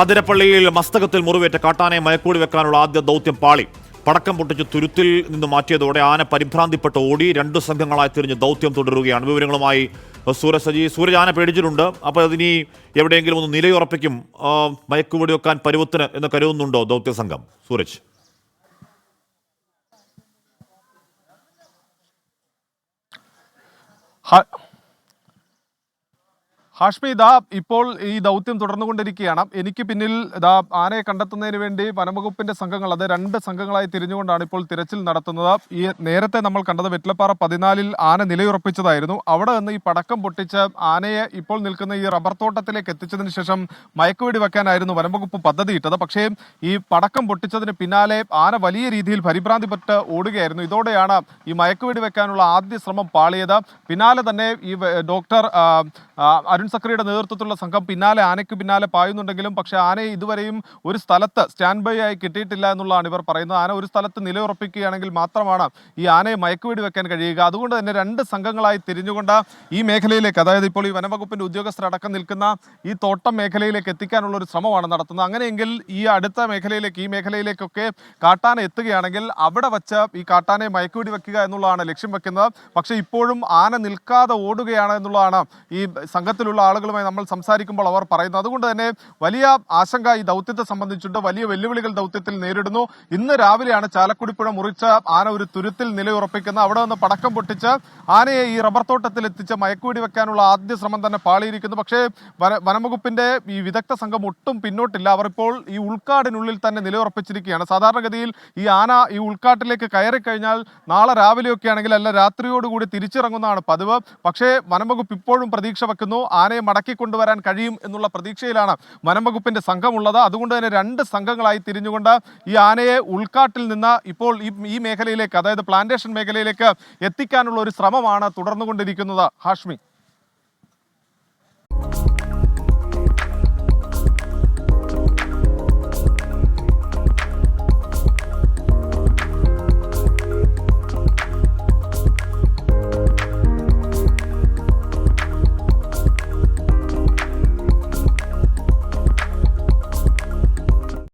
അതിരപ്പള്ളിയിൽ മസ്തകത്തിൽ മുറിവേറ്റ കാട്ടാനയെ മയക്കൂടി വെക്കാനുള്ള ആദ്യ ദൗത്യം പാളി. പടക്കം പൊട്ടിച്ച് തുരുത്തിൽ നിന്ന് മാറ്റിയതോടെ ആന പരിഭ്രാന്തിപ്പെട്ട് ഓടി. 2 സംഘങ്ങളായി തിരിഞ്ഞ് ദൗത്യം തുടരുകയാണ്. വിവരങ്ങളുമായി സൂരജ് സജി. സൂരജ്, ആന പേടിച്ചിട്ടുണ്ട്. അപ്പോൾ അതിനി എവിടെയെങ്കിലും ഒന്ന് നിലയുറപ്പിക്കും, മയക്കുവെടി വെക്കാൻ പരുവത്തിന് എന്ന് കരുതുന്നുണ്ടോ ദൗത്യ സംഘം? സൂരജ്. ഹാഷ്മി, ഇപ്പോൾ ഈ ദൗത്യം തുടർന്നുകൊണ്ടിരിക്കുകയാണ്. എനിക്ക് പിന്നിൽ ആനയെ കണ്ടെത്തുന്നതിന് വേണ്ടി വനംവകുപ്പിന്റെ സംഘങ്ങൾ, അത് 2 സംഘങ്ങളായി തിരിഞ്ഞുകൊണ്ടാണ് ഇപ്പോൾ തിരച്ചിൽ നടത്തുന്നത്. ഈ നേരത്തെ നമ്മൾ കണ്ടത് വെറ്റിലപ്പാറ 14 ആന നിലയുറപ്പിച്ചതായിരുന്നു. അവിടെ നിന്ന് ഈ പടക്കം പൊട്ടിച്ച് ആനയെ ഇപ്പോൾ നിൽക്കുന്ന ഈ റബ്ബർ തോട്ടത്തിലേക്ക് എത്തിച്ചതിന് ശേഷം മയക്കുവെടി വെക്കാനായിരുന്നു വനംവകുപ്പ് പദ്ധതിയിട്ടത്. പക്ഷേ ഈ പടക്കം പൊട്ടിച്ചതിന് പിന്നാലെ ആന വലിയ രീതിയിൽ പരിഭ്രാന്തിപ്പെട്ട് ഓടുകയായിരുന്നു. ഇതോടെയാണ് ഈ മയക്കുവെടി വെക്കാനുള്ള ആദ്യ ശ്രമം പാളിയത്. പിന്നാലെ തന്നെ ഈ ഡോക്ടർ അരുൺ സക്രിയുടെ നേതൃത്വത്തിലുള്ള സംഘം ആനയ്ക്ക് പിന്നാലെ പായുന്നുണ്ടെങ്കിലും പക്ഷേ ആനയെ ഇതുവരെയും ഒരു സ്ഥലത്ത് സ്റ്റാൻഡ് ബൈ ആയി കിട്ടിയിട്ടില്ല എന്നുള്ളതാണ് ഇവർ പറയുന്നത്. ആന ഒരു സ്ഥലത്ത് നിലയുറപ്പിക്കുകയാണെങ്കിൽ മാത്രമാണ് ഈ ആനയെ മയക്കുവെടി വെക്കാൻ കഴിയുക. അതുകൊണ്ട് തന്നെ 2 സംഘങ്ങളായി തിരിഞ്ഞുകൊണ്ട് ഈ മേഖലയിലേക്ക്, അതായത് ഇപ്പോൾ ഈ വനംവകുപ്പിന്റെ ഉദ്യോഗസ്ഥരടക്കം നിൽക്കുന്ന ഈ തോട്ടം മേഖലയിലേക്ക് എത്തിക്കാനുള്ള ഒരു ശ്രമമാണ് നടത്തുന്നത്. അങ്ങനെയെങ്കിൽ ഈ അടുത്ത മേഖലയിലേക്ക്, ഈ മേഖലയിലേക്കൊക്കെ കാട്ടാന എത്തുകയാണെങ്കിൽ അവിടെ വച്ച് ഈ കാട്ടാനയെ മയക്കുവെടി വെക്കുക എന്നുള്ളതാണ് ലക്ഷ്യം വെക്കുന്നത്. പക്ഷേ ഇപ്പോഴും ആന നിൽക്കാതെ ഓടുകയാണ് എന്നുള്ളതാണ് ഈ സംഘത്തിലുള്ള ആളുകളുമായി നമ്മൾ സംസാരിക്കുമ്പോൾ അവർ പറയുന്നു. അതുകൊണ്ട് തന്നെ വലിയ ആശങ്ക ഈ ദൗത്യത്തെ സംബന്ധിച്ചിട്ട്, വലിയ വെല്ലുവിളികൾ ദൗത്യത്തിൽ നേരിടുന്നു. ഇന്ന് രാവിലെയാണ് ചാലക്കുടിപ്പുഴ മുറിച്ച് ആന ഒരു തുരുത്തിൽ നിലയുറപ്പിക്കുന്നത്. അവിടെ നിന്ന് പടക്കം പൊട്ടിച്ച് ആനയെ ഈ റബ്ബർ തോട്ടത്തിൽ എത്തിച്ച് മയക്കുവെടി വെക്കാനുള്ള ആദ്യ ശ്രമം തന്നെ പാളിയിരിക്കുന്നു. പക്ഷേ വനംവകുപ്പിന്റെ ഈ വിദഗ്ധ സംഘം ഒട്ടും പിന്നോട്ടില്ല. അവർ ഇപ്പോൾ ഈ ഉൾക്കാടിനുള്ളിൽ തന്നെ നിലയുറപ്പിച്ചിരിക്കുകയാണ്. സാധാരണഗതിയിൽ ഈ ആന ഈ ഉൾക്കാട്ടിലേക്ക് കയറിക്കഴിഞ്ഞാൽ നാളെ രാവിലെയൊക്കെ ആണെങ്കിൽ അല്ല രാത്രിയോടുകൂടി തിരിച്ചിറങ്ങുന്നതാണ് പതിവ്. പക്ഷേ വനംവകുപ്പ് ഇപ്പോഴും പ്രതീക്ഷ വെക്കുന്നു, ആനയെ മടക്കി കൊണ്ടുവരാൻ കഴിയും എന്നുള്ള പ്രതീക്ഷയിലാണ് വനംവകുപ്പിന്റെ സംഘമുള്ളത്. അതുകൊണ്ട് തന്നെ 2 സംഘങ്ങളായി തിരിഞ്ഞുകൊണ്ട് ഈ ആനയെ ഉൾക്കാട്ടിൽ നിന്ന് ഇപ്പോൾ ഈ മേഖലയിലേക്ക്, അതായത് പ്ലാന്റേഷൻ മേഖലയിലേക്ക് എത്തിക്കാനുള്ള ഒരു ശ്രമമാണ് തുടർന്നുകൊണ്ടിരിക്കുന്നത്. ഹാഷ്മി.